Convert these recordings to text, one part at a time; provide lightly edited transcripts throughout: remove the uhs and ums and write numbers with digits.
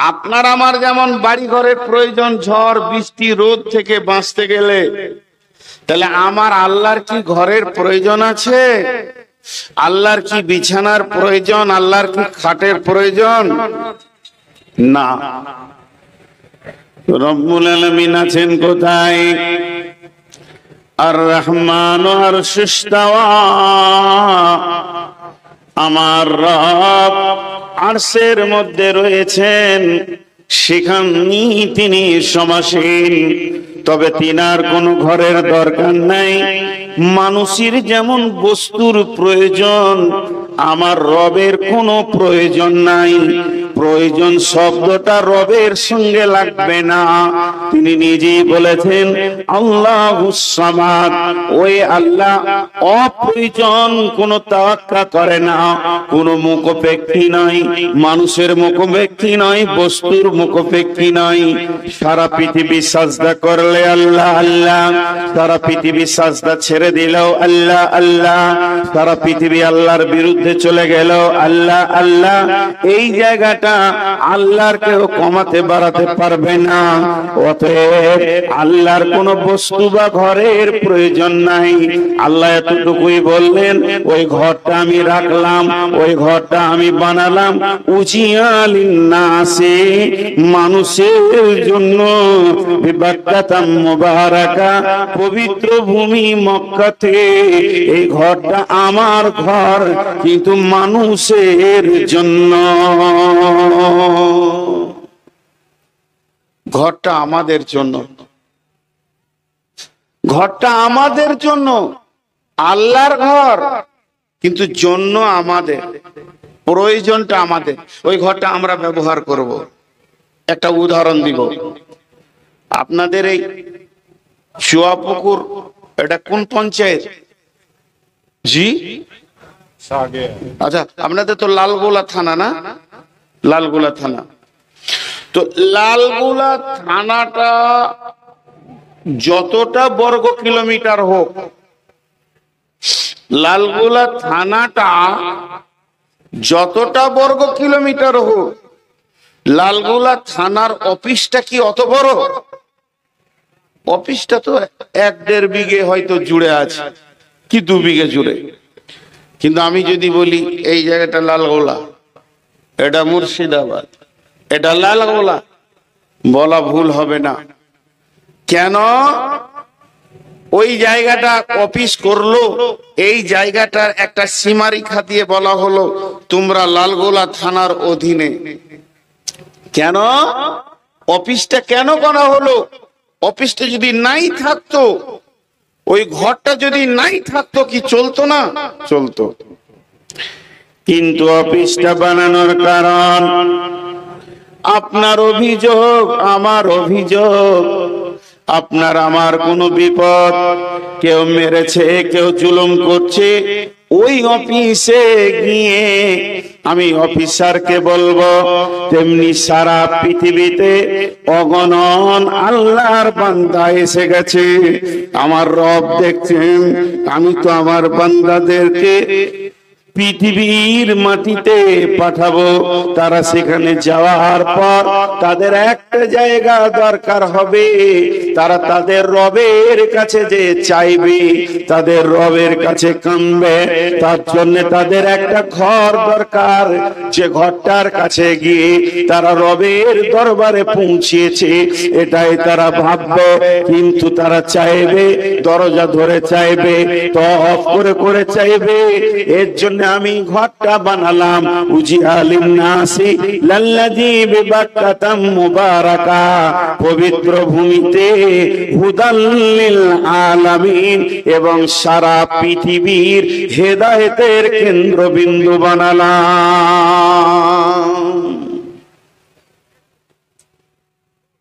আপনার আমার যেমন বাড়ি ঘরের প্রয়োজন ঝড় বৃষ্টি রোদ থেকে বাঁচতে গেলে, তাহলে আমার আল্লাহর কি ঘরের প্রয়োজন আছে? আল্লাহর কি বিছানার প্রয়োজন? আল্লাহর কি খাটের প্রয়োজন? না। রব্বুল আলামিন আছেন কোথায়? আর রহমান আরশে ইস্তাওয়া। আমার রব আরশের মধ্যে রয়েছেন, সেখানেই তিনি সমাসীন। তবে তিনার কোনো ঘরের দরকার নাই। মানুষের যেমন বস্তুর প্রয়োজন, আমার রবের কোনো প্রয়োজন নাই। প্রয়োজন শব্দটা রবের সঙ্গে লাগবে না। তিনি নিজেই বলেছেন আল্লাহুস সামাদ। ওই আল্লাহ অপ্রয়োজন কোনো তাওয়াক্কা করে না, কোনো মুখোপেক্ষী নয়, মানুষের মুখোপেক্ষী নয়, বস্তুর মুখোপেক্ষী নয়। সারা পৃথিবী সাজদা করলে আল্লাহ আল্লাহ, সারা পৃথিবী সাজদা ছেড়ে দিলেও আল্লাহ আল্লাহ, সারা পৃথিবী আল্লাহর বিরুদ্ধে চলে গেল আল্লাহ আল্লাহ। এই জায়গাটা আল্লাহর কেউ কমাতে বাড়াতে পারবে না। অতএব আল্লাহর কোন বস্তু বা ঘরের প্রয়োজন নাই। আল্লাহ এতটুকুই বললেন, ওই ঘরটা আমি রাখলাম, ওই ঘরটা আমি বানালাম উজিয়া লিন্নাসি, মানুষের জন্য, বিবাক্কাতাম মুবারাকা, পবিত্র ভূমি মক্কাতে। এই ঘরটা আমার ঘর, কিন্তু মানুষের জন্য। ঘরটা আমাদের জন্য, ঘরটা আমাদের জন্য, আল্লাহর ঘর, কিন্তু জন্য আমাদের, প্রয়োজনটা আমাদের। ওই ঘরটা আমরা ব্যবহার করব। একটা উদাহরণ দিব। আপনাদের এই চুয়াপুকুর, এটা কোন পঞ্চায়েত? জি, আচ্ছা, আপনাদের তো লালগোলা থানা না? লালগোলা থানা। তো লালগোলা থানাটা যতটা বর্গ কিলোমিটার হোক, লালগোলা থানাটা যতটা বর্গ কিলোমিটার হোক, লালগোলা থানার অফিসটা কি অত বড়? অফিসটা তো 1-1.5 বিঘে হয়তো জুড়ে আছে, কি 2 বিঘে জুড়ে। কিন্তু আমি যদি বলি এই জায়গাটা লালগোলা, এটা মুর্শিদাবাদ, এটা লালগোলা, বলা ভুল হবে না। কেন? ওই জায়গাটা অফিস করলো, এই জায়গাটার একটা সীমারেখা দিয়ে বলা হলো তোমরা লালগোলা থানার অধীনে। কেন অফিসটা কেন করা হলো? অফিসটা যদি নাই থাকতো, ওই ঘরটা যদি নাই থাকতো, কি চলতো না? চলতো। কিন্তু অফিসটা বানানোর কারণ, আপনার অভিযোগ, আমার অভিযোগ, আপনার আমার কোনো বিপদ, কেউ মেরেছে, কেউ জুলুম করছে, ওই অফিসে গিয়ে আমি অফিসারকে বলবো। তেমনি সারা পৃথিবীতে অগণন আল্লাহর বান্দা এসে গেছে। আমার রব দেখছেন, আমি তো আমার বান্দাদেরকে পৃথিবীর মাটিতে পাঠাবো। তারা সেখানে যাওয়ার পর তাদের একটা জায়গা দরকার হবে। তারা তাদের রবের কাছে যে চাইবে, তাদের রবের কাছে কাঁদবে, তার জন্য তাদের একটা ঘর দরকার। যে ঘরটার কাছে গিয়ে তারা রবের দরবারে পৌঁছেছে, এটাই তারা ভাববে। কিন্তু তারা চাইবে, দরজা ধরে চাইবে, তওয়াফ করে করে চাইবে। এর জন্য আমি ঘরটা বানালাম উজিয়া লিন্নাসি লাল্লাযী বিবাক্কাতাম মুবারাকা, পবিত্র ভূমিতে হুদাল লিল আলামিন, এবং সারা পৃথিবীর হেদায়েতের কেন্দ্রবিন্দু বানালাম।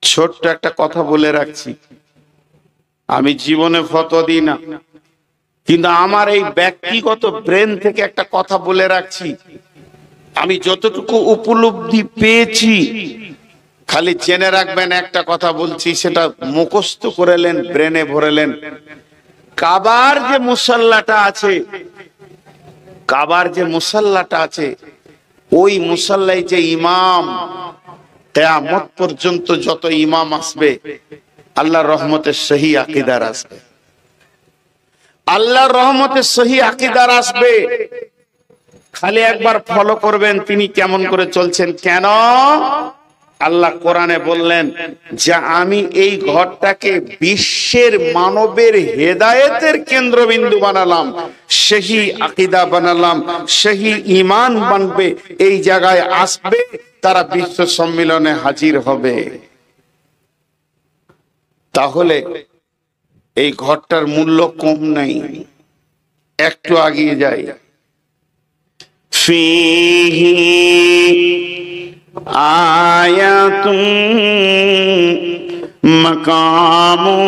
ছোট্ট একটা কথা বলে রাখছি, আমি জীবনে ফতোয়া দিই না, কিন্তু আমার এই ব্যক্তিগত ব্রেন থেকে একটা কথা বলে রাখছি। আমি যতটুকু উপলব্ধি পেয়েছি, খালি জেনে রাখবেন, একটা কথা বলছি, সেটা মুখস্থ করেলেন, ব্রেনে ভরেলেন। কাবার যে মুসাল্লাটা আছে, কাবার যে মুসাল্লাটা আছে, ওই মুসাল্লায় যে ইমাম, কিয়ামত পর্যন্ত যত ইমাম আসবে আল্লাহর রহমতের সহি আকীদার আসবে, আল্লাহর রহমতের সহি আকীদার আসবে। খালি একবার ফলো করবেন তিনি কেমন করে চলছেন। কেন? আল্লাহ কোরআনে বললেন যে আমি এই ঘরটাকে বিশ্বের মানবের হেদায়েতের কেন্দ্রবিন্দু বানালাম, সহি আকীদা বানালাম, সহি ঈমান বানবে, এই জায়গায় আসবে, তারা বিশ্ব সম্মেলনে হাজির হবে। তাহলে এই ঘরটার মূল্য কম নাই। একটু এগিয়ে যাই। ফিহি আয়াতুম মাকামু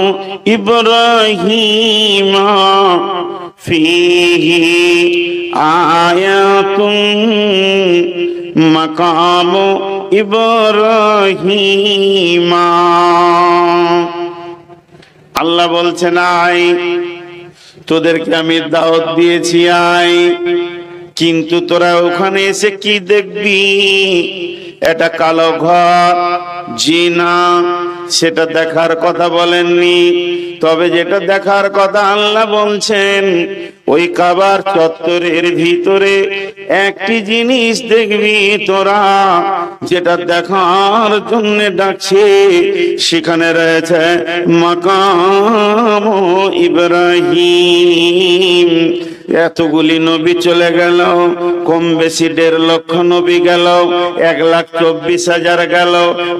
ইব্রাহিম, ফিহি আয়াতুম মাকামু ইব্রাহিম। আল্লাহ বলছেন আয়, তোদেরকে আমি দাওয়াত দিয়েছি আয়, কিন্তু তোরা ওখানে এসে কি দেখবি? এটা কালো ঘর, জিনা, সেটা দেখার কথা বলেননি। তবে যেটা দেখার কথা আল্লাহ বলছেন, ওই কাবার চত্বরের ভিতরে একটি জিনিস দেখবি তোরা, যেটা দেখার জন্য ডাকছে। সেখানে রয়েছে মাকাম ইব্রাহিম। এতগুলি নবী চলে গেল, কম বেশি 1.5 লক্ষ নবী গেল, 1,24,000 গেল।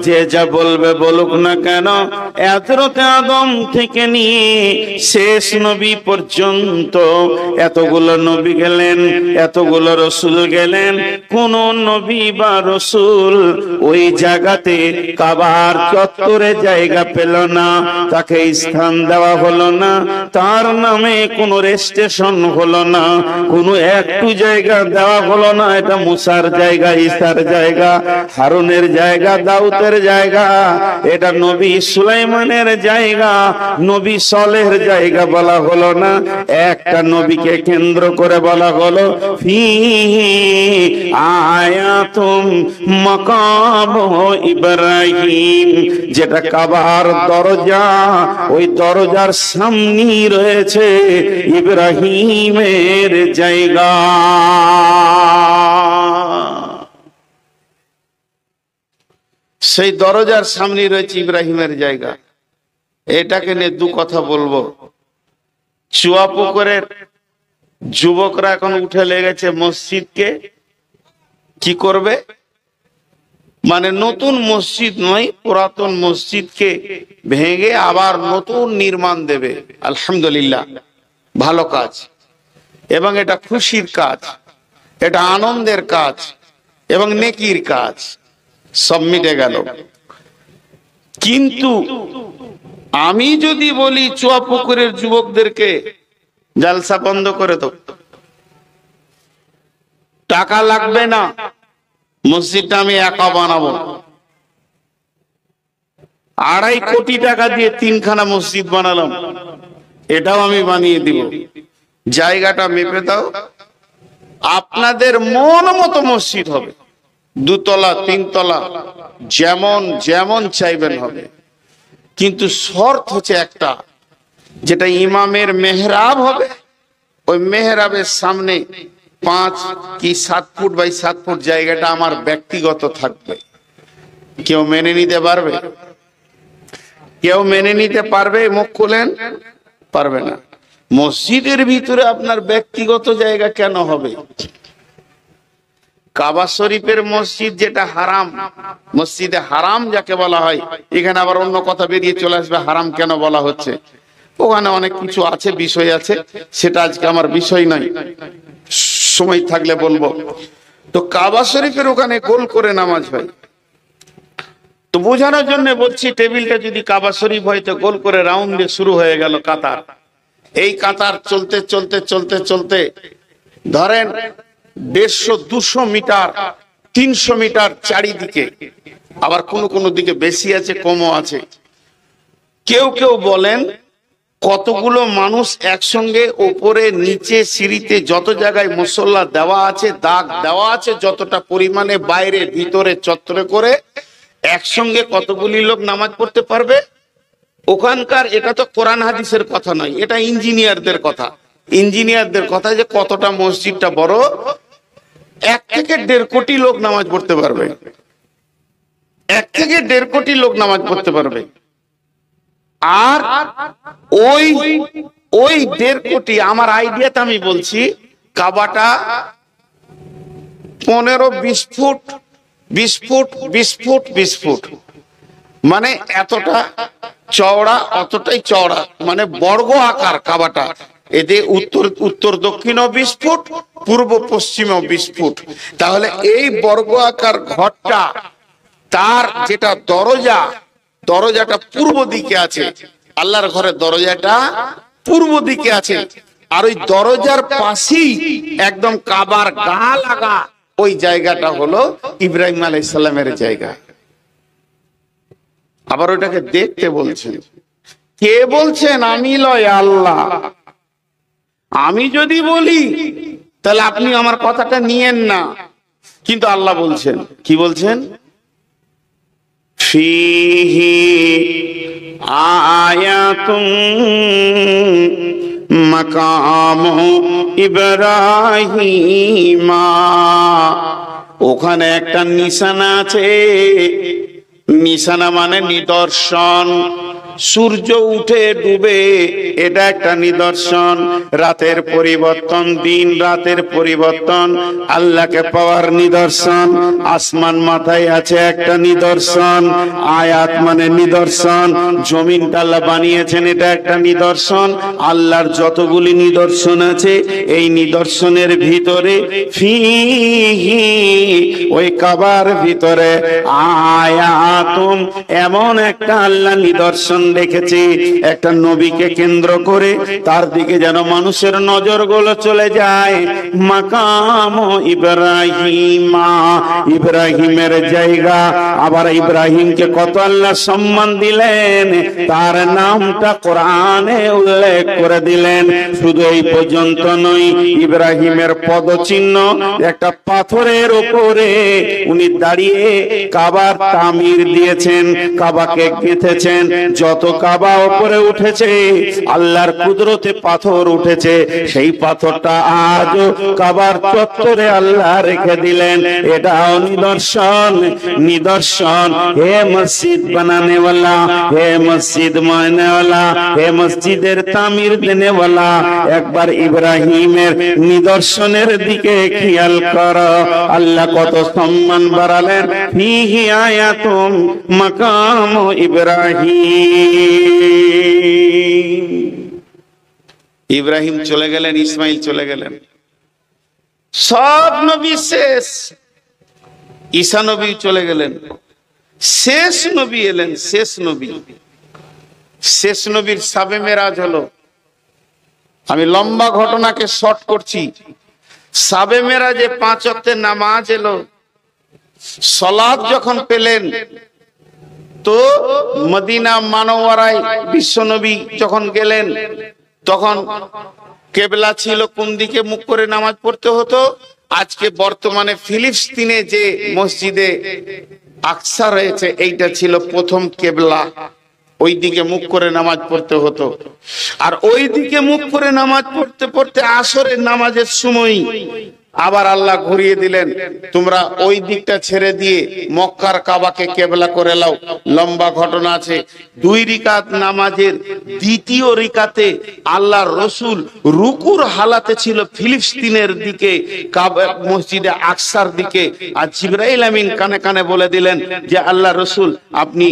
যে যা বলবে বলুক না কেন, হযরত আদম থেকে নিয়ে শেষ নবী পর্যন্ত এতগুলো নবী গেলেন, এতগুলো রসুল গেলেন। কোন নবী বা রসুল ওই জায়গাতে কাবার চত্বরে জায়গা পেল না, তাকে স্থান দেওয়া হলো না, তার নামে কোনো রেজিস্ট্রেশন হলো না, কোনো একটু জায়গা দেওয়া হলো না। এটা মুসার জায়গা, ঈসার জায়গা, হারুনের জায়গা, দাউদের জায়গা, এটা নবী সুলাইমানের জায়গা, নবী সলেহের জায়গা বলা হলো না। একটা নবীকে কেন্দ্র করে বলা হলো ফি আয়াতুম মাকাম ইব্রাহিম, যেটা কাবার দরজা, ওই দরজার সামনেই রয়েছে ইব্রাহিমের জায়গা। সেই দরজার সামনে রয়েছে ইব্রাহিমের জায়গা। এটাকে নিয়ে দু কথা বলবো। চুয়াপুকুরের যুবকরা এখন উঠে লেগেছে মসজিদকে কি করবে, মানে নতুন মসজিদ নয়, পুরাতন মসজিদকে ভেঙে আবার নতুন নির্মাণ দেবে। আলহামদুলিল্লাহ, ভালো কাজ, এবং এটা খুশির কাজ, এটা আনন্দের কাজ এবং নেকির কাজ, সব মিটে গেল। কিন্তু আমি যদি বলি চুয়াপুকুরের যুবকদেরকে জালসা বন্ধ করে দাও, টাকা লাগবে না, মসজিদটা আমি একা বানাবো, 2.5 কোটি টাকা দিয়ে 3খানা মসজিদ বানালাম, এটাও আমি বানিয়ে দিব, জায়গাটা মেপে দাও, আপনাদের মন মতো মসজিদ হবে, 2 তলা 3 তলা, যেমন যেমন চাইবেন হবে। কিন্তু শর্ত হচ্ছে একটা, যেটা ইমামের মেহরাব হবে, ওই মেহরাবের সামনে 5 কি 7 ফুট বাই 7 ফুট জায়গাটা আমার ব্যক্তিগত থাকবে। কেউ মেনে নিতে পারবে? কেউ মেনে নিতে পারবে? মুখ খুলেন, পারবে না। মসজিদের ভিতরে আপনার ব্যক্তিগত জায়গা কেন হবে? কাবা শরীফের মসজিদ যেটা হারাম, মসজিদে হারাম যাকে বলা হয়, এখানে আবার অন্য কথা বেরিয়ে চলে আসবে হারাম কেন বলা হচ্ছে। ওখানে অনেক কিছু আছে, বিষয় আছে, সেটা আজকে আমার বিষয় নয়, সময় থাকলে বলবো। তো কাবা শরীফের ওখানে গোল করে নামাজ হয়, তো বোঝানোর জন্য বলছি, টেবিলটা যদি কাবা শরীফ হয় তো গোল করে রাউন্ডে শুরু হয়ে গেল কাতার। এই কাতার চলতে চলতে চলতে চলতে ধরেন 150-200 মিটার 300 মিটার চারিদিকে, আবার কোন কোন দিকে বেশি আছে, কমও আছে। কেউ কেউ বলেন কতগুলো মানুষ একসঙ্গে ওপরে নিচে সিঁড়িতে যত জায়গায় মুসল্লা দেওয়া আছে, দাগ দেওয়া আছে, যতটা পরিমাণে বাইরে ভিতরে চত্বরে করে একসঙ্গে কতগুলি লোক নামাজ পড়তে পারবে? ওখানকার, এটা তো কোরআন হাদিসের কথা নয়, এটা ইঞ্জিনিয়ারদের কথা। ইঞ্জিনিয়ারদের কথা যে কতটা মসজিদটা বড়, 1 থেকে 1.5 কোটি লোক নামাজ পড়তে পারবে। 1 থেকে 1.5 কোটি লোক নামাজ পড়তে পারবে। আর ওই 1.5 কোটি, আমার আইডিয়াতে আমি বলছি, কাবাটা 15-20 ফুট, 20 ফুট, 20 ফুট, 20 ফুট, মানে এতটা চওড়া, অতটাই চওড়া, মানে বর্গ আকার কাবাটা। এতে উত্তর দক্ষিণও 20 ফুট, পূর্ব পশ্চিমও 20 ফুট। তাহলে এই বর্গ আকার ঘরটা, তার যেটা দরজাটা পূর্ব দিকে আছে, আল্লাহর ঘরের দরজাটা পূর্ব দিকে আছে। আর ওই দরজার পাশেই একদম কাবার গা লাগা ওই জায়গাটা হলো ইব্রাহিম আলাইহিস সালামের জায়গা। আবার ওটাকে দেখতে বলছেন। কে বলছেন? আমি লয়, আল্লাহ। আমি যদি বলি তাহলে আপনি আমার কথাটা নিয়েন না, কিন্তু আল্লাহ বলছেন। কি বলছেন? ফিহি আয়াতুম মাকামু ইব্রাহিমা, ওখানে একটা নিশানা আছে। নিশানা মানে নিদর্শন। সূর্য উঠে ডুবে, এটা একটা নিদর্শন। রাতের পরিবর্তন, দিন রাতের পরিবর্তন, আল্লাহকে পাওয়ার নিদর্শন। আসমান মাথায় আছে, একটা নিদর্শন। আয়াত মানে নিদর্শন। জমিনটা আল্লাহ বানিয়েছেন, এটা একটা নিদর্শন। আল্লাহর যতগুলি নিদর্শন আছে, এই নিদর্শনের ভিতরে ফিহি, ওই কাবার ভিতরে আয়াতুম, এমন একটা আল্লাহ নিদর্শন দেখেছি, একটা নবীকে কেন্দ্র করে তার দিকে যেন মানুষের নজরগুলো চলে যায়। মাকাম ইব্রাহিমা, ইব্রাহিমের জায়গা। আবার ইব্রাহিমকে কত আল্লাহ সম্মান দিলেন, তার নামটা কোরআনে উল্লেখ করে দিলেন। শুধু এই পর্যন্ত নয়, ইব্রাহিমের পদচিহ্ন একটা পাথরের উপরে উনি দাঁড়িয়ে কাবার তামির দিয়েছেন, কাবাকে গেঁথেছেন। যত কাবা উপরে উঠেছে, আল্লাহর কুদরতে পাথর উঠেছে, সেই পাথরটা আজও কাবার চত্বরে আল্লাহ রেখে দিলেন। এটাও নিদর্শন, নিদর্শন। হে মসজিদ বানানেওয়ালা, হে মসজিদ মানেওয়ালা, হে মসজিদের তামির দেনেওয়ালা, একবার ইব্রাহিমের নিদর্শনের দিকে খেয়াল করো। আল্লাহ কত সম্মান বাড়ালেন। ফিহি আয়াতুম মাকাম ইব্রাহিম। ইব্রাহিম চলে গেলেন, ইসমাইল চলে গেলেন, সব নবী শেষ। ঈসা নবী চলে গেলেন, শেষ নবী এলেন। শেষ নবীর সাবে মেরাজ হলো। আমি লম্বা ঘটনাকে শর্ট করছি। সাবে মেরাজে 5 ওয়াক্তের নামাজ এলো। সালাত যখন পেলেন, তো মদিনা মানওয়ারায় বিশ্বনবী যখন গেলেন, তখন কেবলা ছিল কোন দিকে মুখ করে নামাজ পড়তে হতো। আজকে বর্তমানে ফিলিস্তিনে যে মসজিদে আকসা রয়েছে, এইটা ছিল প্রথম কেবলা। ওই দিকে মুখ করে নামাজ পড়তে হতো। আর ওই দিকে মুখ করে নামাজ পড়তে পড়তে আসরের নামাজের সময় আবার আল্লাহ ঘুরিয়ে দিলেন, তোমরা ওই দিকটা ছেড়ে দিয়ে মক্কার কাবাকে কেবলা করে লাও। লম্বা ঘটনা আছে। 2 রিকাত নামাজের দ্বিতীয় রিকাতে আল্লাহ রসুল রুকুর হালাতে ছিল ফিলিস্তিনের দিকে, কাবা মসজিদে আকসার দিকে। আর জিবরাইল আমিন কানে কানে বলে দিলেন যে আল্লাহ রসুল আপনি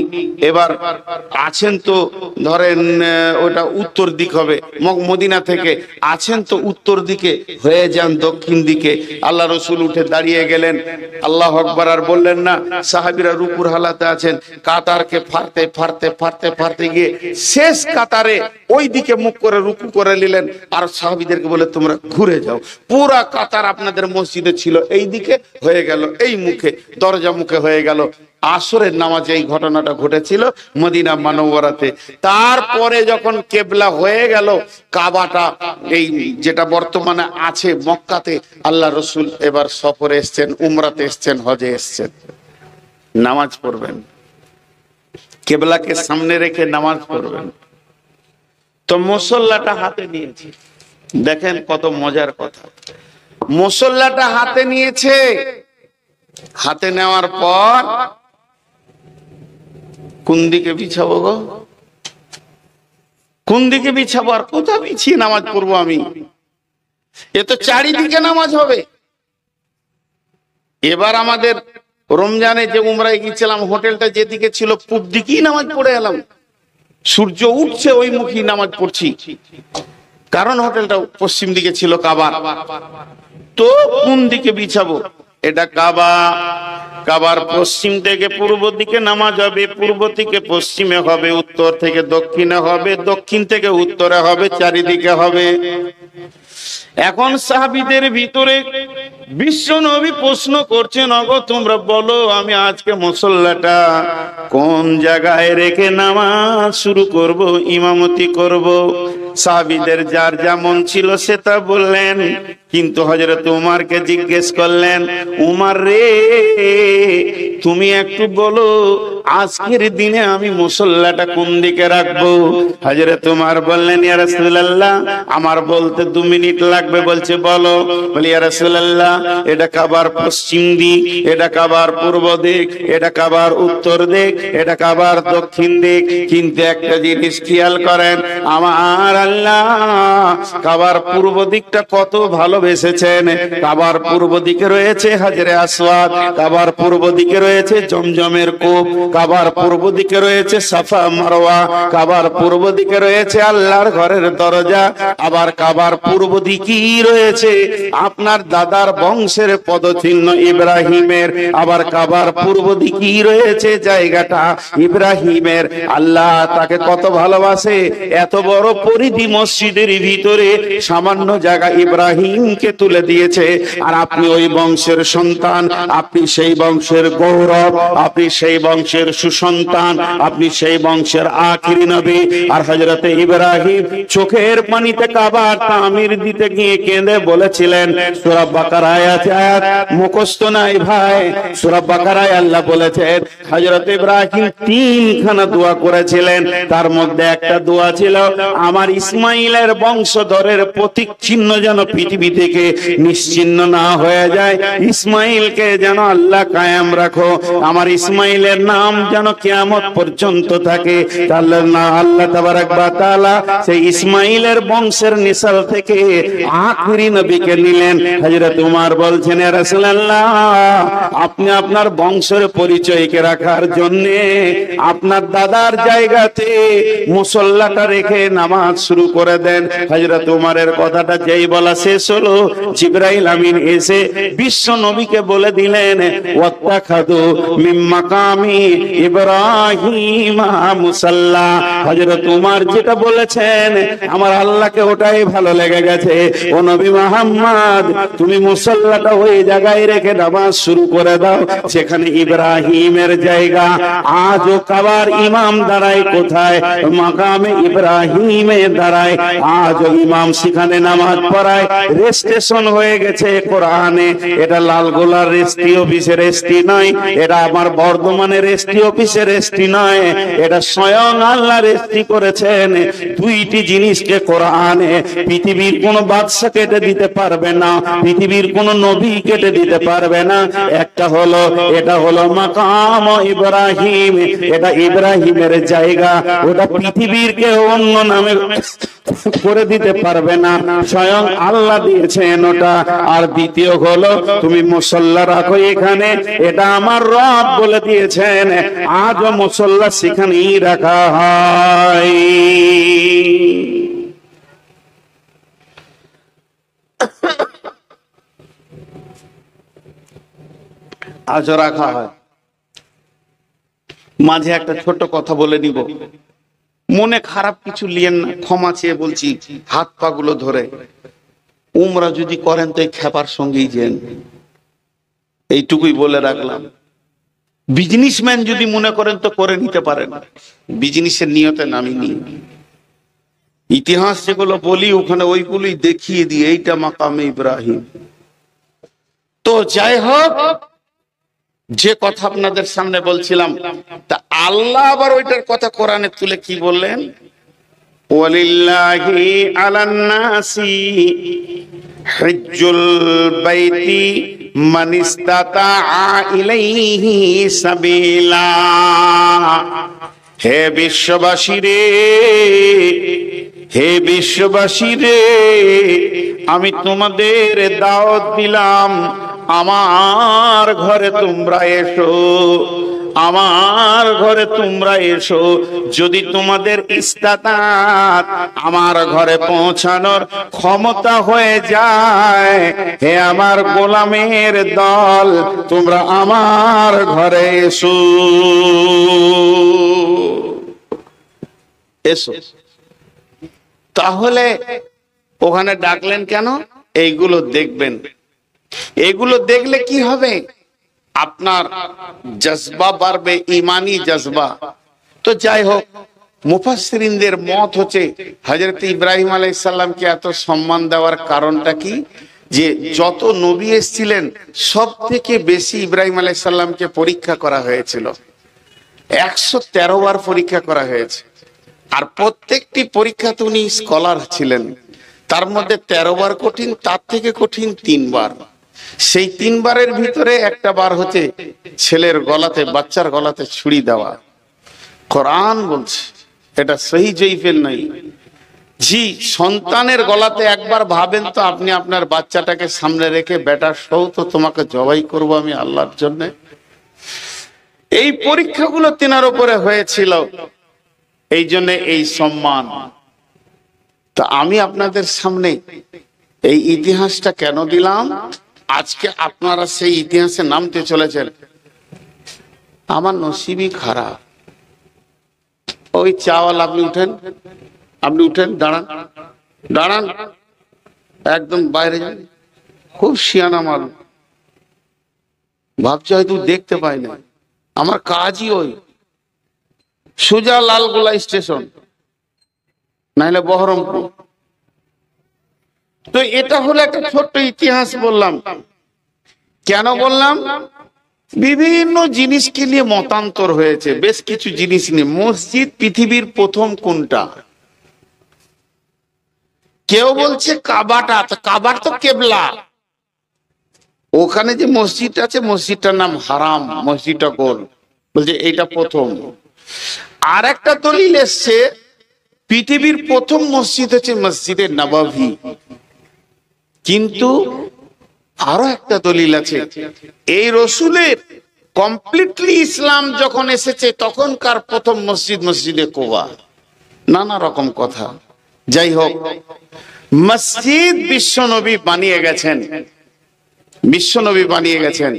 এবার আছেন তো, ধরেন ওটা উত্তর দিক হবে, মদিনা থেকে আছেন তো উত্তর দিকে, হয়ে যান দক্ষিণ দিকে। আল্লাহ রসুল উঠে দাঁড়িয়ে গেলেন, আল্লাহ আকবার আর বললেন না। সাহাবীরা রুকুর হালাতে আছেন, কাতারকে ফাড়তে ফাড়তে ফাড়তে ফাড়তে গিয়ে শেষ কাতারে ওই দিকে মুখ করে রুকু করে নিলেন। আর সাহাবীদেরকে বলে তোমরা ঘুরে যাও। পুরা কাতার আপনাদের মসজিদে ছিল এই দিকে, হয়ে গেল এই মুখে, দরজা মুখে হয়ে গেল। আসরের নামাজে এই ঘটনাটা ঘটেছিল মদিনা মানওয়ারাতে। তারপরে যখন কেবলা হয়ে গেল কাবাটা, এই যেটা বর্তমানে আছে মক্কাতে, আল্লাহ রসুল এবার সফরে এসছেন, উমরাতে এসছেন, হজে এসছেন, নামাজ পড়বেন। কেবলাকে সামনে রেখে নামাজ পড়বেন। তো মুসল্লাটা হাতে নিয়েছে, দেখেন কত মজার কথা। মুসল্লাটা হাতে নিয়েছে, হাতে নেওয়ার পর কোন দিকে বিছাবো গো, কোন দিকে বিছাবো, আর কোথাও বিছিয়ে নামাজ পড়বো আমি? এ তো চারিদিকে নামাজ হবে। এবার আমাদের রমজানে যে উমরায় গিয়েছিলাম, হোটেলটা যেদিকে ছিল পূব দিকেই নামাজ পড়ে এলাম। সূর্য উঠছে ওই মুখী নামাজ পড়ছি, কারণ হোটেলটা পশ্চিম দিকে ছিল কাবার। তো কোন দিকে বিছাবো? এটা কাবা, কাবার পশ্চিম থেকে পূর্ব দিকে নামাজ হবে, পূর্ব থেকে পশ্চিমে হবে, উত্তর থেকে দক্ষিণে হবে, দক্ষিণ থেকে উত্তরে হবে, চারিদিকে হবে। এখন সাহাবীদের ভিতরে বিশ্ব নবী প্রশ্ন করছেন, ওগো তোমরা বলো আমি আজকে মুসল্লাটা কোন জায়গায় রেখে নামাজ শুরু করব, ইমামতি করব? সাহাবীদের যার যেমন ছিল সে তা বললেন, কিন্তু হযরত উমরকে জিজ্ঞেস করলেন, উমর রে তুমি একটু বলো আজকের দিনে আমি মুসল্লাটা কোন দিকে রাখবো? হযরত উমর বললেন, ইয়া রাসূলুল্লাহ আমার বলতে 2 মিনিট লাগবে। বলছে বলো। বলি, ইয়া রাসূলুল্লাহ এটা কাবার পশ্চিম দিক, এটা কাবার পূর্ব দিক, এটা কাবার উত্তর দিক, এটা কাবার দক্ষিণ দিক, কিন্তু একটা জিনিস খেয়াল করেন, আমার আল্লাহ কাবার পূর্ব দিকটা কত ভালোবেসেছেন। কাবার পূর্ব দিকে রয়েছে হাজরে আসওয়াদ, কাবার পূর্ব দিকে রয়েছে জমজমের কূপ, কাবার পূর্ব দিকে রয়েছে সাফা মারওয়া, কাবার পূর্ব দিকে রয়েছে আল্লাহর ঘরের দরজা, আবার কাবার পূর্ব দিকেই রয়েছে আপনার দাদার বংশের পদচিহ্ন ইব্রাহিমের, আবার কাবার পূর্ব দিকেই রয়েছে জায়গাটা ইব্রাহিমের। আল্লাহ তাকে কত ভালোবাসে, এত বড় পরিধি মসজিদের ভিতরে সামান্য জায়গা ইব্রাহিমকে তুলে দিয়েছে। আর আপনি ওই বংশের সন্তান, আপনি সেই বংশের গৌরব, আপনি সেই বংশের সুসন্তান, আপনি সেই বংশের আখিরি নবী। আর হযরতে ইব্রাহিম চোখের পানিতে কাবার তামির দিতে গিয়ে কেঁদে বলেছিলেন, সূরা বাকারায় আছে, আয়াত মুখস্থ নাই ভাই, সূরা বাকারায় আল্লাহ বলেছেন হযরত ইব্রাহিম 3খানা দোয়া করেছিলেন। তার মধ্যে একটা দোয়া ছিল, আমার ইসমাইলের বংশধরের প্রতীক চিহ্ন যেন পৃথিবী থেকে নিশ্চিহ্ন না হয়ে যায়, ইসমাইলকে যেন আল্লাহ কায়েম রাখো, আমার ইসমাইলের নাম যেন কিয়ামত পর্যন্ত থাকে। আল্লাহ তাবারক ওয়া তাআলা সেই ইসমাইলের বংশের নিসাল থেকে আখিরি নবীকে নিলেন। হযরত উমর বলছেন, ইয়া রাসূলুল্লাহ আপনি আপনার বংশের পরিচয়কে রাখার জন্য আপনার দাদার জায়গাতে মুসল্লাটা রেখে নামাজ শুরু করে দেন। হযরত উমরের কথাটা যেই বলা শেষ হলো, জিবরাইল আমিন এসে বিশ্ব নবীকে বলে দিলেন, ওয়াত্তাখাযু মিন মাকামি ইব্রাহিম মুসাল্লা। হযরত উমর যেটা বলেছেন আমার আল্লাহকে ওটাই ভালো লেগে গেছে। ও নবী মুহাম্মদ তুমি মুসল্লাটা ওই জায়গায় রেখে নামাজ শুরু করে দাও যেখানে ইব্রাহিমের জায়গা। আজও কাবার ইমাম দাঁড়ায় কোথায়? মাকামে ইব্রাহিমে দাঁড়ায়। আজও ইমাম সেখানে নামাজ পড়ায়। রেজিস্ট্রেশন হয়ে গেছে কোরআনে। এটা লালগোলার রেজিস্ট্রি অফিসের রেজিস্ট্রি নয়, এটা আমার বর্ধমানের রেজিস্ট্রি অফিসের রেজিস্ট্রি নয়, এটা স্বয়ং আল্লাহ রেজিস্ট্রি করেছেন। 2টি জিনিসকে কোরআনে পৃথিবীর কোন বাদশা কেটে দিতে পারবে না, পৃথিবীর কোন নবী কেটে দিতে পারবে না। একটা হলো, এটা হলো মাকাম ইব্রাহিম, এটা ইব্রাহিমের জায়গা, ওটা পৃথিবীর কেউ অন্য নামে করে দিতে পারবে না, স্বয়ং আল্লাহ দিয়েছেন ওটা। আর দ্বিতীয় হলো তুমি মুসল্লা রাখো এখানে, এটা আমার রব বলে দিয়েছেন। আজও মুসল্লা সেখানেই রাখা হয়। আজও রাখা হয়। মাঝে একটা ছোট কথা বলে নিব, মনে খারাপ কিছু লিয়েন না, ক্ষমা চেয়ে বলছি হাত পা গুলো ধরে। উমরা যদি করেন তো এই খেপার সঙ্গেই যেন, এইটুকুই বলে রাখলাম। বিজনেসম্যান যদি মনে করেন তো করে নিতে পারেন, বিজনেসের নিয়তে নামিনি। ইতিহাস যেগুলো বলি ওখানে ওইগুলোই দেখিয়ে দিয়ে এইটা মাকামে ইব্রাহিম। তো যাই হোক, যে কথা আপনাদের সামনে বলছিলাম, তা আল্লাহ আবার ওইটার কথা কোরআনে তুলে কি বললেন? ওয়ালিল্লাহি আলান নাসি হিজ্জুল বাইতি মান ইসতাতাআ ইলাইহি সাবিলা। হে বিশ্ববাসী রে, হে বিশ্ববাসী রে, আমি তোমাদের দাওয়াত দিলাম, আমার ঘরে তোমরা এসো, আমার ঘরে তোমরা এসো। যদি তোমাদের ইস্তাতাত আমার ঘরে পৌঁছানোর ক্ষমতা হয়ে যায়, হে আমার গোলামের দল, তোমরা আমার ঘরে এসো, এসো। তাহলে ওখানে ডাকলেন কেন? এইগুলো দেখবেন। এগুলো দেখলে কি হবে? আপনার জজবা বাড়বে, ইমানি জজবা। তো যাই হোক, মুফাসসিরিনদের মত হচ্ছে হযরত ইব্রাহিম আলাইহিস সালামকে এত সম্মান দেওয়ার কারণটা কি? যে যত নবী এসেছিলেন সব থেকে বেশি ইব্রাহিম আলাইহিস সালামকে পরীক্ষা করা হয়েছিল। 113 বার পরীক্ষা করা হয়েছে, আর প্রত্যেকটি পরীক্ষাতে উনি স্কলার ছিলেন। তার মধ্যে 13 বার কঠিন, তার থেকে কঠিন 3 বার। সেই 3 বারের ভিতরে একটা বার হচ্ছে ছেলের গলাতে, বাচ্চার গলাতে ছুরি দেওয়া। কোরআন বলছে এটা সহি জয়ীফের নাই। জি, সন্তানের গলাতে একবার ভাবেন তো, আপনি আপনার বাচ্চাটাকে সামনে রেখে, বেটা সৌ তো তোমাকে জবাই করব আমি আল্লাহর জন্য। এই পরীক্ষাগুলো তিনার উপরে হয়েছিল, এই জন্য এই সম্মান। তা আমি আপনাদের সামনে এই ইতিহাসটা কেন দিলাম? আজকে আপনারা সেই ইতিহাসে নামতে চলেছেন। আমার নসিবই খারাপ। ওই চাওয়াল, আপনি উঠেন, আপনি উঠেন, দাঁড়ান, দাঁড়ান, একদম বাইরে যান। খুব শিয়ানা মাল, ভাবছে হয়তো দেখতে পাই না। আমার কাজই ওই সোজা লালগোলা স্টেশন, নাইলে বহরমপুর। তো এটা হলো একটা ছোট্ট ইতিহাস বললাম। কেন বললাম? বিভিন্ন জিনিসকে নিয়ে মতান্তর হয়েছে, বেশ কিছু জিনিস নিয়ে। মসজিদ পৃথিবীর প্রথম কোনটা? কেউ বলছে কাবাটা, তো কাবার তো কেবলা। ওখানে যে মসজিদ আছে, মসজিদটার নাম হারাম, মসজিদটা গোল, বলছে এইটা প্রথম। আর একটা দলিল এসছে পৃথিবীর প্রথম মসজিদ হচ্ছে মসজিদে নববী। কিন্তু আরো একটা দলিল আছে, এই রসুলের কমপ্লিটলি ইসলাম যখন এসেছে তখনকার প্রথম মসজিদ মসজিদে কুবা। নানা রকম কথা। যাই হোক, মসজিদ বিশ্বনবী বানিয়ে গেছেন, বিশ্বনবী বানিয়ে গেছেন।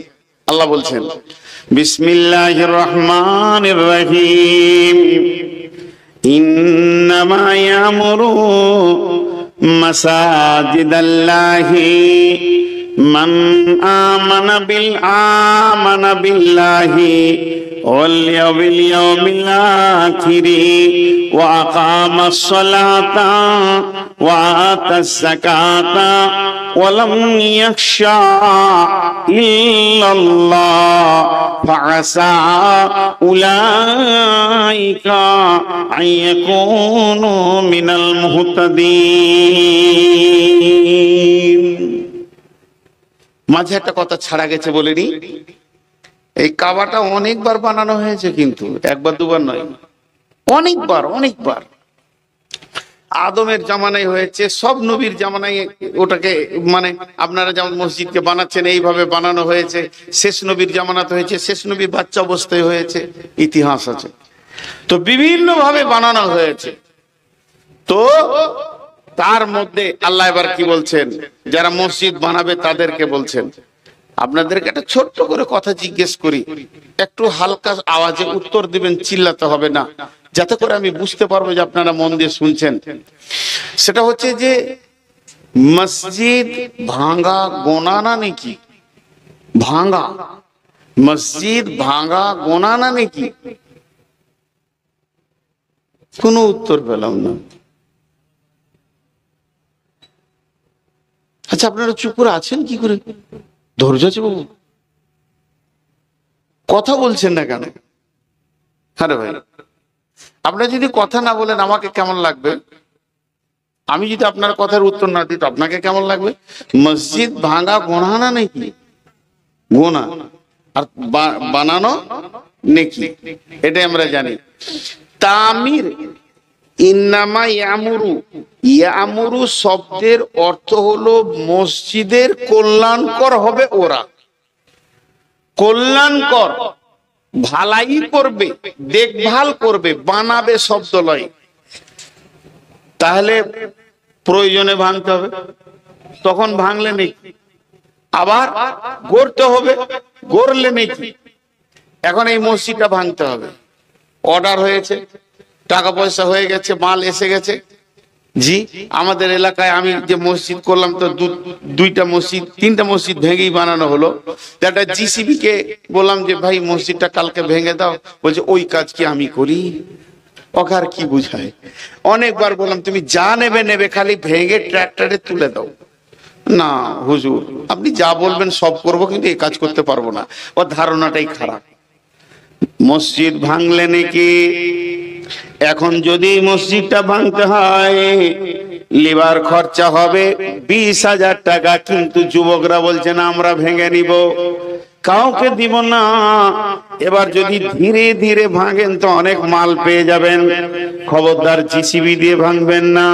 আল্লাহ বলছেন বিসমিল্লাহির রহমানির রহিম, ইন্নামা ইয়ামুরু মাসাজিদাল্লাহি মান আমানা বিল্লাহি ওয়াল ইয়াউমিল আখিরি ওয়া আকামাস সালাতা ওয়া আতাস যাকাতা ওয়া লাম ইয়াখশা ইল্লাল্লাহ ফাআসা উলাইকা আইয়াকুনু মিনাল মুহতাদিন। মাঝে একটা কথা ছাড়া গেছে বলিনি, এই কাবাটা অনেকবার বানানো হয়েছে, কিন্তু একবার দুবার নয়, অনেকবার অনেকবার। আদমের জামানায় হয়েছে, সব নবীর জামানায় ওটাকে, মানে আপনারা যেমন মসজিদকে বানাচ্ছেন এইভাবে বানানো হয়েছে। শেষ নবীর জামানাতে হয়েছে, শেষ নবীর বাচ্চা অবস্থায় হয়েছে, ইতিহাস আছে। তো বিভিন্ন ভাবে বানানো হয়েছে। তো তার মধ্যে আল্লাহ এবার কি বলছেন, যারা মসজিদ বানাবে তাদেরকে বলছেন, আপনাদেরকে একটা ছোট্ট করে কথা জিজ্ঞেস করি, একটু হালকা আওয়াজে উত্তর দিবেন, চিল্লাতে হবে না, যাতে করে আমি বুঝতে পারবো যে আপনারা মন দিয়ে শুনছেন। সেটা হচ্ছে যে মসজিদ ভাঙা গোনা না নাকি? ভাঙা মসজিদ ভাঙা গোনা না নাকি? কোনো উত্তর পেলাম না। আচ্ছা, আপনারা চুপ করে আছেন কি করে? ধৈর্য আছে বাবু? কথা বলছেন না কেন? আরে ভাই, আপনারা যদি কথা না বলেন আমাকে কেমন লাগবে? আমি যদি আপনার কথার উত্তর না দিই তো আপনাকে কেমন লাগবে? মসজিদ ভাঙা গোনা না নাকি? গোনা। আর বানানো নেকি, এটাই আমরা জানি। তামির, ইন্নামা ইয়ামুরু, ইয়ামুরু শব্দের অর্থ হলো মসজিদের কল্যাণকর হবে ওরা। কল্যাণকর, ভালাই করবে, দেখভাল করবে, বানাবে শব্দ লয়। তাহলে প্রয়োজনে ভাঙতে হবে, তখন ভাঙলে নাকি আবার গড়তে হবে, গড়লে নাকি। এখন এই মসজিদটা ভাঙতে হবে, অর্ডার হয়েছে, টাকা পয়সা হয়ে গেছে, মাল এসে গেছে। জি, আমাদের এলাকায় আমি যে মসজিদ করলাম তো দুইটা মসজিদ, তিনটা মসজিদ ভেঙেই বানানো হলো। একটা জিসিবি কে বললাম যে ভাই মসজিদটা কালকে ভেঙে দাও, বলছে ওই কাজ কি আমি করি? ওকে আর কি বুঝায়? অনেকবার বললাম তুমি যা নেবে নেবে, খালি ভেঙে ট্রাক্টরে তুলে দাও। না হুজুর, আপনি যা বলবেন সব করব, কিন্তু এই কাজ করতে পারবো না। ওর ধারণাটাই খারাপ। মসজিদ ভাঙলে নাকি, এখন যদি মসজিদটা ভাঙতে হয় লিভার খরচা হবে 20,000 টাকা, কিন্তু যুবকরা বলছেন আমরা ভেঙে নিব, কাউকে দিব না। এবার যদি ধীরে ধীরে ভাঙেন তো অনেক মাল পেয়ে যাবেন। খবরদার জিসিবি দিয়ে ভাঙবেন না,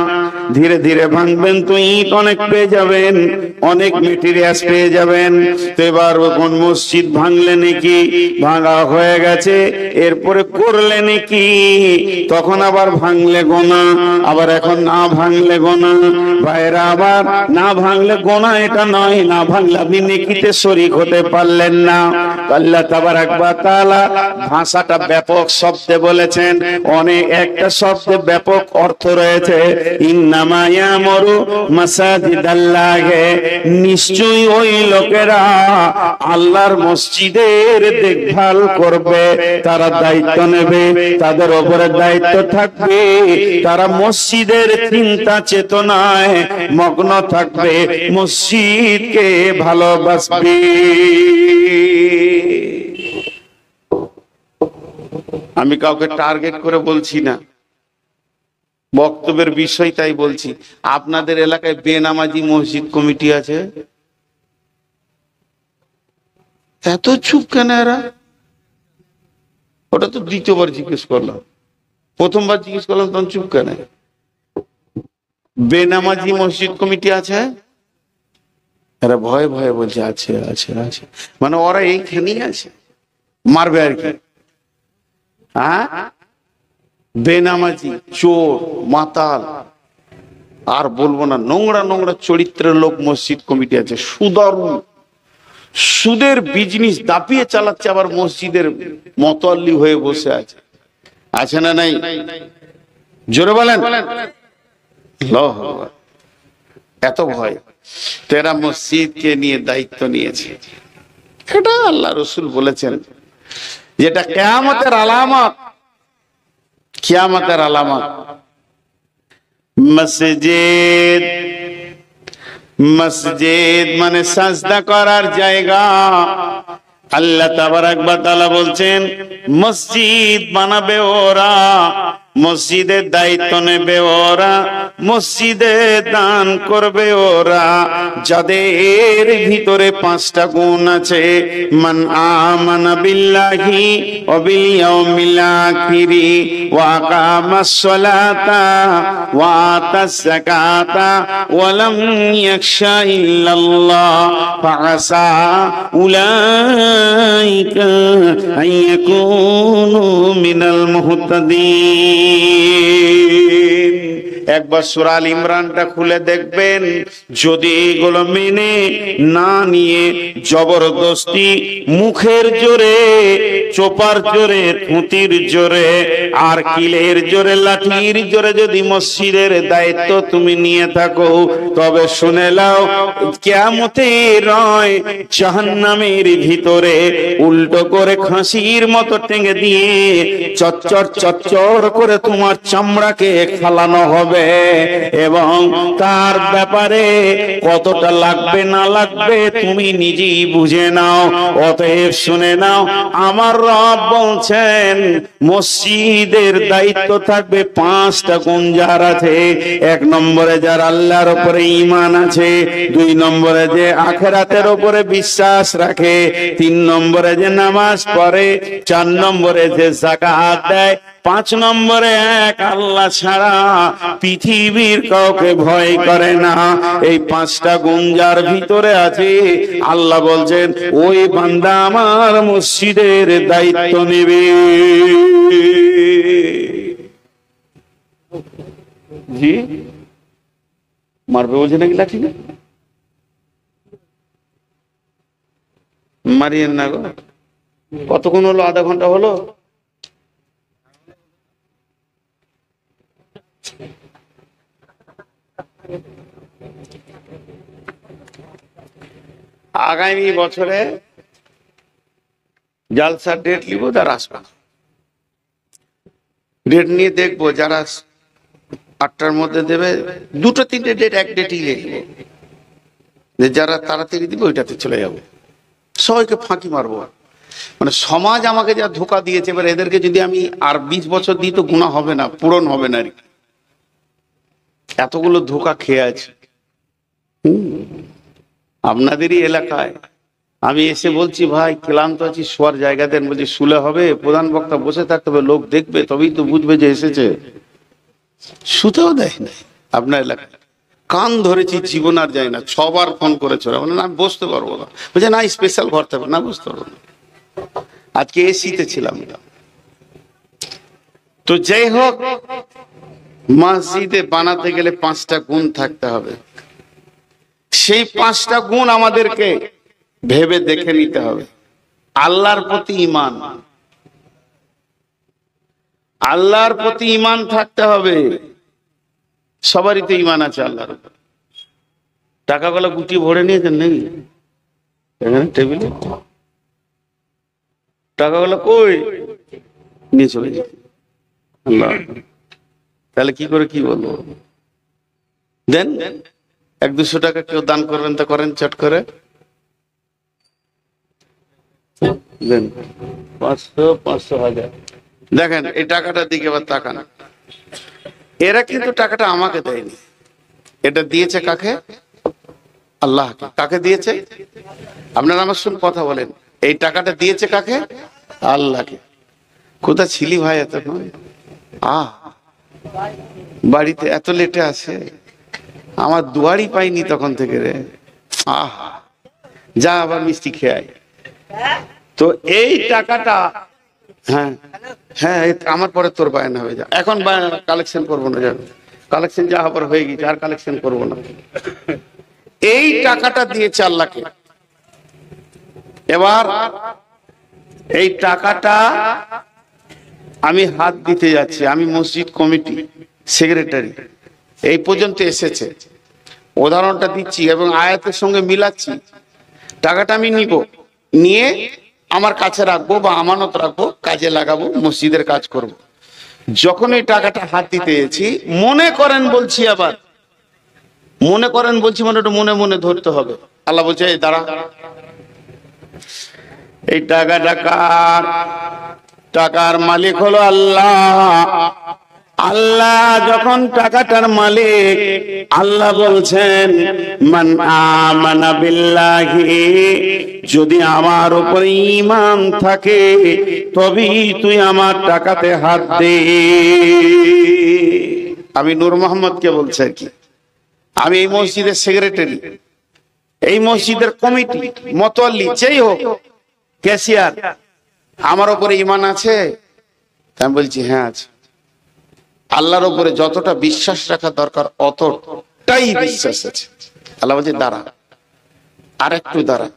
ধীরে ধীরে ভাঙবেন তো ইট অনেক পেয়ে যাবেন, অনেক মেটেরিয়ালস পেয়ে যাবেন। তো এবার কোন মসজিদ ভাঙলে নাকি, ভাঙা হয়ে গেছে, এরপরে করলে নাকি, তখন আবার ভাঙলে গোনা, আবার এখন না ভাঙলে গোনা। ভাইরা, আবার না ভাঙলে গোনা এটা নয়, না ভাঙলে আপনি নেকিতে শরীক হতে পারলেন না। আল্লাহ তাবারাক ওয়া তাআলা ভাষাটা ব্যাপক শব্দে বলেছেন, অনেক একটা শব্দে ব্যাপক অর্থ রয়েছে। ইন্নামা ইয়ামুরু মাসাজিদাল্লাহি, নিশ্চয়ই ওই লোকেরা আল্লাহর মসজিদের দেখভাল করবে, তারা দায়িত্ব নেবে, তাদের উপরে দায়িত্ব থাকবে, তারা মসজিদের চিন্তা চেতনায় মগ্ন থাকবে, মসজিদকে ভালোবাসবে। আমি কাউকে টার্গেট করে বলছি না, বক্তব্যের বিষয় তাই বলছি। আপনাদের এলাকায় বেনামাজি মসজিদ কমিটি আছে? এত চুপ কেন এরা? ওটা তো দ্বিতীয়বার জিজ্ঞেস করলাম, প্রথমবার জিজ্ঞেস করলাম তখন চুপ কেন? বেনামাজি মসজিদ কমিটি আছে? এরা ভয়ে ভয়ে বলছে আছে আছে আছে, মানে ওরা এইখানেই আছে, মারবে আর কি। হ্যাঁ, বেনামাজি, চোর, মাতাল, আর বলবো না, নোংরা নোংরা চরিত্রের লোক মসজিদ কমিটি আছে। সুদের বিজনেস দাপিয়ে চালাচ্ছে, আবার মসজিদের মতোয়াল্লি হয়ে বসে আছে। আছে না নাই? জোরে বলেন। এত ভয়। তো এরা মসজিদকে নিয়ে দায়িত্ব নিয়েছে। এটা আল্লাহ রসুল বলেছেন যেটা কিয়ামতের আলামত, কিয়ামতের আলামত। মসজিদ, মসজিদ মানে সাজদা করার জায়গা। আল্লাহ তাবারাক ওয়া তাআলা বলছেন মসজিদ বানাবে ওরা, মসজিদের দায়িত্ব নেবে ওরা, মসজিদে দান করবে ওরা, যাদের ভিতরে 5টা গুণ আছে। মান আমানা বিল্লাহি ওয়া বিল ইয়াউমিল আখিরি ওয়া আকামাস সালাতা ওয়া আতাস যাকাতা ওয়া লাম ইয়াখশা ইল্লাল্লাহ ফাআসা উলাইকা আইয়াকুনু মিনাল মুহতাদিন। একবার সূরা আল ইমরানটা খুলে দেখবেন, যদি এগুলো মেনে না নিয়ে জবরদস্তি মুখের জোরে, চোপার জোরে, থুতির জোরে, আর কিলের জোরে, লাঠির জোরে যদি মসজিদের দায়িত্ব তুমি নিয়ে থাকো, তবে শুনে নাও কিয়ামতের রয় জাহান্নামের ভিতরে উল্টো করে খাসির মতো টেঙে দিয়ে চচ্চর চচ্চর করে তোমার চামড়াকে ফালানো হবে। হবে এবং তার ব্যাপারে কতটা লাগবে না লাগবে তুমি নিজেই বুঝে নাও। অতএব শুনে নাও, আমার রব বলছেন মসজিদের দায়িত্ব থাকবে 5টা গুণ যার আছে। 1 নম্বরে যার আল্লাহর উপরে ঈমান আছে, 2 নম্বরে যে আখিরাতের উপরে বিশ্বাস রাখে, 3 নম্বরে যে নামাজ পড়ে, 4 নম্বরে যে যাকাত দেয়, 5 নম্বরে এক আল্লাহ ছাড়া পৃথিবীর কাউকে ভয় করে না। এই 5টা গুণ যার ভিতরে আছে, আল্লাহ বলছেন ওই বান্দা আমার মসজিদের দায়িত্ব নেবে। জি মারবে বলছে নাকি লাঠি? না মারিয়েন না গো। কতক্ষণ হলো? আধা ঘন্টা হলো। আগামী বছরে জালসার ডেট লিখবো, যারা আসবে ডেট নিয়ে দেখবো, যারা 8টার মধ্যে দেবে, 2-3টে ডেট, এক ডেটই লিখবো, যারা তাড়াতাড়ি দিবে ওইটাতে চলে যাবো। সবাইকে ফাঁকি মারবো। মানে সমাজ আমাকে যা ধোকা দিয়েছে, এবার এদেরকে যদি আমি আর 20 বছর দিই তো গুনাহ হবে না, পূরণ হবে না। এতগুলো ধোকা খেয়ে আছে আপনাদেরই এলাকায়। আমি এসে বলছি ভাই ক্লান্ত আছি, শোয়ার জায়গা দেন। বলছি শুলে হবে? প্রধান বক্তা বসে থাকতে হবে, লোক দেখবে, তবেই তো বুঝবে যে এসেছে। শুতেও দেয় না আপনার এলাকায়। কান ধরেছি, জীবন আর যায় না। 6বার ফোন করেছে, না আমি বসতে পারবো না। বলছে না স্পেশাল ঘর থাকবে না, বসতে পারবো না। আজকে এসিতে ছিলাম। তো যাই হোক, মসজিদে বানাতে গেলে 5টা গুণ থাকতে হবে। সেই 5টা গুণ আমাদেরকে ভেবে দেখে নিতে হবে। আল্লাহর প্রতি ঈমান, আল্লাহর প্রতি ঈমান থাকতে হবে। সবারই তো ঈমান আছে আল্লাহর উপর। টাকাগুলো গুটিয়ে ভরে নিয়েছেন নাকি এখানে টেবিলে? টাকাগুলো কই নিয়ে চলে গেছে আল্লাহ। তাহলে কি করে কি বলবো? দেন 100-200 টাকা কেউ দান করবেন তো করেন, চট করে দেন। 500, 500, 1000। দেখেন এই টাকাটার দিকে এবার তাকান। এরা কিন্তু টাকাটা আমাকে দেয়নি, এটা দিয়েছে কাকে? আল্লাহকে। কাকে দিয়েছে? আপনারা আমার সঙ্গে কথা বলেন। এই টাকাটা দিয়েছে কাকে? আল্লাহকে। কোথা ছিলি ভাই এতক্ষণ? বাড়িতে এত লেটে আসে, আমার দুয়ারই পাইনি তখন থেকে রে। যা আবার মিষ্টি খেয়ে। তো এই টাকাটা, হ্যাঁ হ্যাঁ আমার পরে তোর বায়না হয়ে যা। এখন কালেকশন করবো না, যাবে কালেকশন যা আবার হয়ে গেছে, আর কালেকশন করবো না। এই টাকাটা দিয়েছে আল্লাহকে। এবার এই টাকাটা আমি হাত দিতে যাচ্ছি, আমি মসজিদ কমিটি সেক্রেটারি, এই পর্যন্ত এসেছে। উদাহরণটা দিচ্ছি এবং আয়াতের সঙ্গে মিলাচ্ছি। টাকাটা আমি নিব, নিয়ে আমার কাছে রাখবো বা আমানত রাখবো, কাজে লাগাবো, মসজিদের কাজ করব। যখন এই টাকাটা হাত দিতে গেছি, মনে করেন বলছি, আবার মনে করেন বলছি, মানে ওটা মনে মনে ধরতে হবে। আল্লাহ বলছে এই দাঁড়া, এই টাকাটা কার? টাকার মালিক হলো আল্লাহ। আল্লাহ যখন টাকাটার মালিক, আল্লাহ বলছেন মান আমানা বিল্লাহি, যদি আমার উপর ঈমান থাকে তবেই তুই আমার টাকাতে হাত দে। আমি নূর মোহাম্মদকে বলছি আর কি। আমি এই মসজিদের সেক্রেটারি, এই মসজিদের কমিটি, মতোয়াল্লি, যেই হোক, ক্যাশিয়ার, আমার উপরে ঈমান আছে? আমি বলছি হ্যাঁ আছে। আল্লাহর উপরে যতটা বিশ্বাস রাখা দরকার অতটাই বিশ্বাস আছে। আল্লাহ বলছে দাঁড়া, আর একটু দাঁড়া।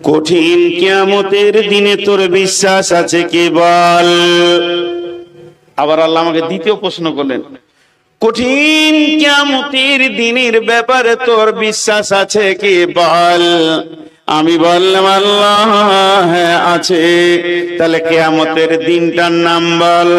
কঠিন কিয়ামতের দিনে তোর বিশ্বাস আছে কি বল? আবার আল্লাহ আমাকে দ্বিতীয় প্রশ্ন করলেন, কঠিন কিয়ামতের দিনের ব্যাপারে তোর বিশ্বাস আছে কি বল? আমি বললাম আল্লাহ হ্যাঁ আছে। তাহলে কিয়ামতের দিনটার নাম বল।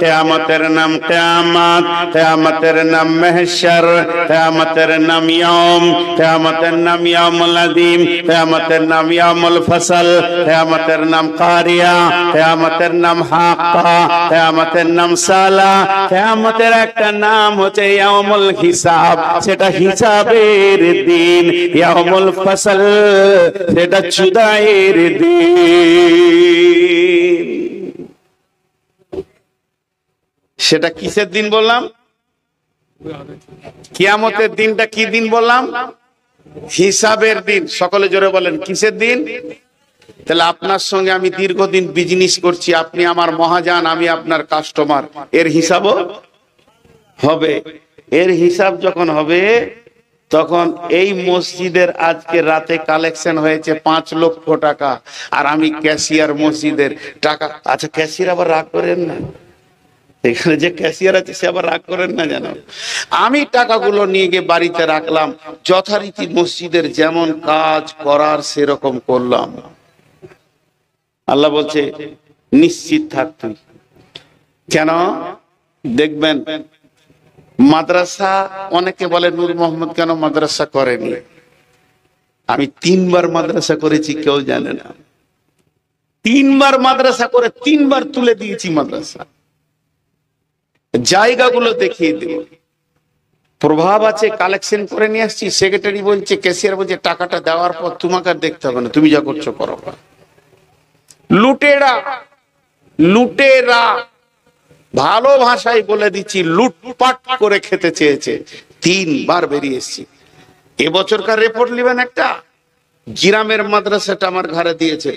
কিয়ামতের নাম কিয়ামত, কিয়ামতের নাম মাহশর, কিয়ামতের নাম ইয়াউম, কিয়ামতের নাম ইয়াউমুল আযীম, কিয়ামতের নাম ইয়াউমুল ফসল, কিয়ামতের নাম কারিয়া, কিয়ামতের নাম হাক্কা, কিয়ামতের নাম সালা, কিয়ামতের একটা নাম হচ্ছে ইয়াউমুল হিসাব, সেটা হিসাবের দিন। ইয়াউমুল ফসল, সেটা জুদাইয়ের দিন। সেটা কিসের দিন বললাম? কিয়ামতের দিনটা কি দিন বললাম? হিসাবের দিন। সকলে জোরে বলেন কিসের দিন? তাহলে আপনার সঙ্গে আমি দীর্ঘদিন বিজনেস করছি, আপনি আমার মহাজন, আমি আপনার কাস্টমার, এর হিসাবও হবে। এর হিসাব যখন হবে তখন এই মসজিদের আজকে রাতে কালেকশন হয়েছে 5 লক্ষ টাকা, আর আমি ক্যাশিয়ার মসজিদের টাকা। আচ্ছা ক্যাশিয়ার আবার রাগ করেন না, এখানে যে ক্যাশিয়ার আছে সে আবার রাগ করেন না জানো। আমি টাকাগুলো নিয়ে গিয়ে বাড়িতে রাখলাম, যথারীতি মসজিদের যেমন কাজ করার সেরকম করলাম। আল্লাহ বলছে নিশ্চিত থাক তুই। কেন? দেখবেন মাদ্রাসা, অনেকে বলে নূর মোহাম্মদ কেন মাদ্রাসা করেনি। আমি 3 বার মাদ্রাসা করেছি, কেউ জানে না। 3 বার মাদ্রাসা করে 3 বার তুলে দিয়েছি মাদ্রাসা। জায়গাগুলো দেখিয়ে দেব, প্রভাব আছে, কালেকশন করে নিয়ে আসছি। সেক্রেটারি বলছে, ক্যাশিয়ার বলছে টাকাটা দেওয়ার পর তোমাকে আর দেখতে হবে না, তুমি যা করছো করো। লুটেরা, লুটেরা, ভালো ভাষায় বলে দিচ্ছি, লুটপাট করে খেতে চেয়েছে। 3 বার বেরিয়ে এসেছি। এবছরকার রিপোর্ট নেবেন একটা, গ্রামের মাদ্রাসাটা আমার ঘরে দিয়েছে।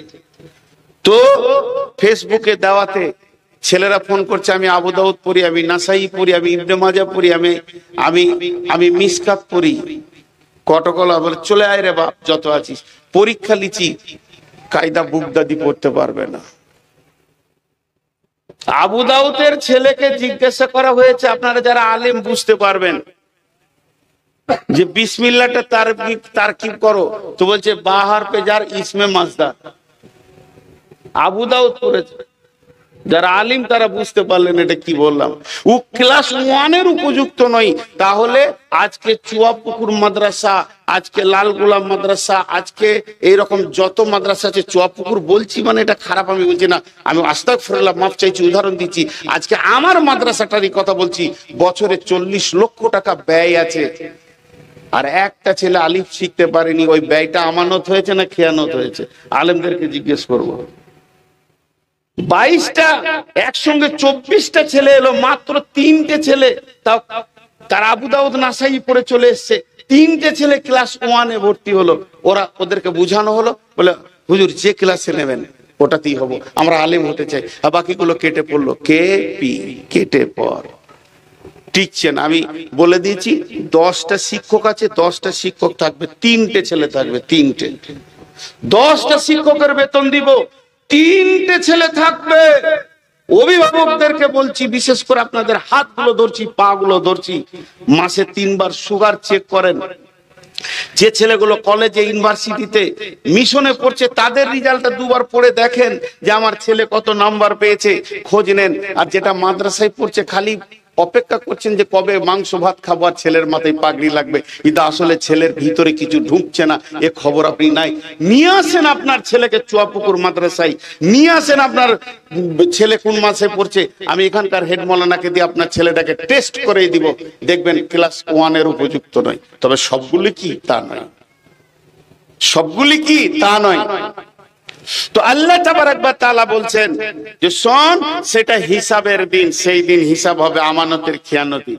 তো ফেসবুকে দেওয়াতে ছেলেরা ফোন করছে, আমি আবু দাউদ পড়ি, আমি নাসাই পড়ি, আমি ইবনে মাজাহ পড়ি, আমি মিসকাত পড়ি। কটকলা বলে চলে আয় রে বাপ, যত আছিস। পরীক্ষা লিচি, কায়দা বুগদাদি পড়তে পারবে না। আবু দাউদের ছেলেকে জিজ্ঞাসা করা হয়েছে, আপনারা যারা আলেম বুঝতে পারবেন, যে বিসমিল্লাহটা তারকিব করো, তো বলছে বাহার পে যার ইসমে মাজদার। আবু দাউদ পড়েছে, যারা আলিম তারা বুঝতে পারলেন এটা কি বললাম। ও ক্লাস 1 এর উপযুক্ত নয়। তাহলে আজকে চুয়াপুকুর মাদ্রাসা, আজকে লাল গোলাম মাদ্রাসা, আজকে এইরকম যত মাদ্রাসা আছে, চুয়াপুকুর বলছি মানে এটা খারাপ আমি বলছি না, আমি আস্তাগফিরুল্লাহ, মাফ চাইছি, উদাহরণ দিচ্ছি। আজকে আমার মাদ্রাসাটারই কথা বলছি, বছরে 40 লক্ষ টাকা ব্যয় আছে, আর একটা ছেলে আলিফ শিখতে পারেনি। ওই ব্যয়টা আমানত হয়েছে না খেয়ানত হয়েছে? আলেমদেরকে জিজ্ঞেস করবো। 22টা একসঙ্গে 24টা ছেলে এলো, মাত্র 3টে ছেলে তাও তার আবু দাউদ নাসাই পড়ে চলে এসছে। 3টে ছেলে ক্লাস 1 এ ভর্তি হলো। ওদেরকে বুঝানো হলো, বলে হুজুর যে ক্লাসে নেবেন ওটাতেই হবো, আমরা আলেম হতে চাই। আর বাকিগুলো কেটে পড়লো, কেটে পড়। টিকছে না। আমি বলে দিয়েছি 10টা শিক্ষক আছে, 10টা শিক্ষক থাকবে, 3টে ছেলে থাকবে, 3টে। 10টা শিক্ষকের বেতন দিব, 3টে ছেলে থাকবে। অভিভাবকদেরকে বলছি, বিশেষ করে আপনাদের হাতগুলো ধরছি, পা গুলো ধরছি, মাসে 3 বার সুগার চেক করেন। যে ছেলেগুলো কলেজে, ইউনিভার্সিটিতে, মিশনে পড়ছে, তাদের রেজাল্টটা 2 বার পড়ে দেখেন যে আমার ছেলে কত নাম্বার পেয়েছে, খোঁজ নেন। আর যেটা মাদ্রাসায় পড়ছে, খালি অপেক্ষা করছেন যে কবে মাংস ভাত খাবো আর ছেলের মাথায় পাগড়ি লাগবে, কিন্তু আসলে ছেলের ভিতরে কিছু ঢুকছে না, এ খবর আপনি নাই। নিয়ে আসেন আপনার ছেলেকে চুয়াপুকুর মাদ্রাসায়, নিয়ে আসেন আপনার ছেলে কোন মাসে পড়ছে, আমি এখানকার হেড মৌলানাকে দিয়ে আপনার ছেলেটাকে টেস্ট করে দিব, দেখবেন ক্লাস 1 এর উপযুক্ত নয়। তবে সবগুলি কি তা নয়, সবগুলি কি তা নয়। তো আল্লাহ তাবারক ওয়া তাআলা বলছেন যে শোন, সেটা হিসাবের দিন, সেই দিন হিসাব হবে আমানতের খেয়ানতি।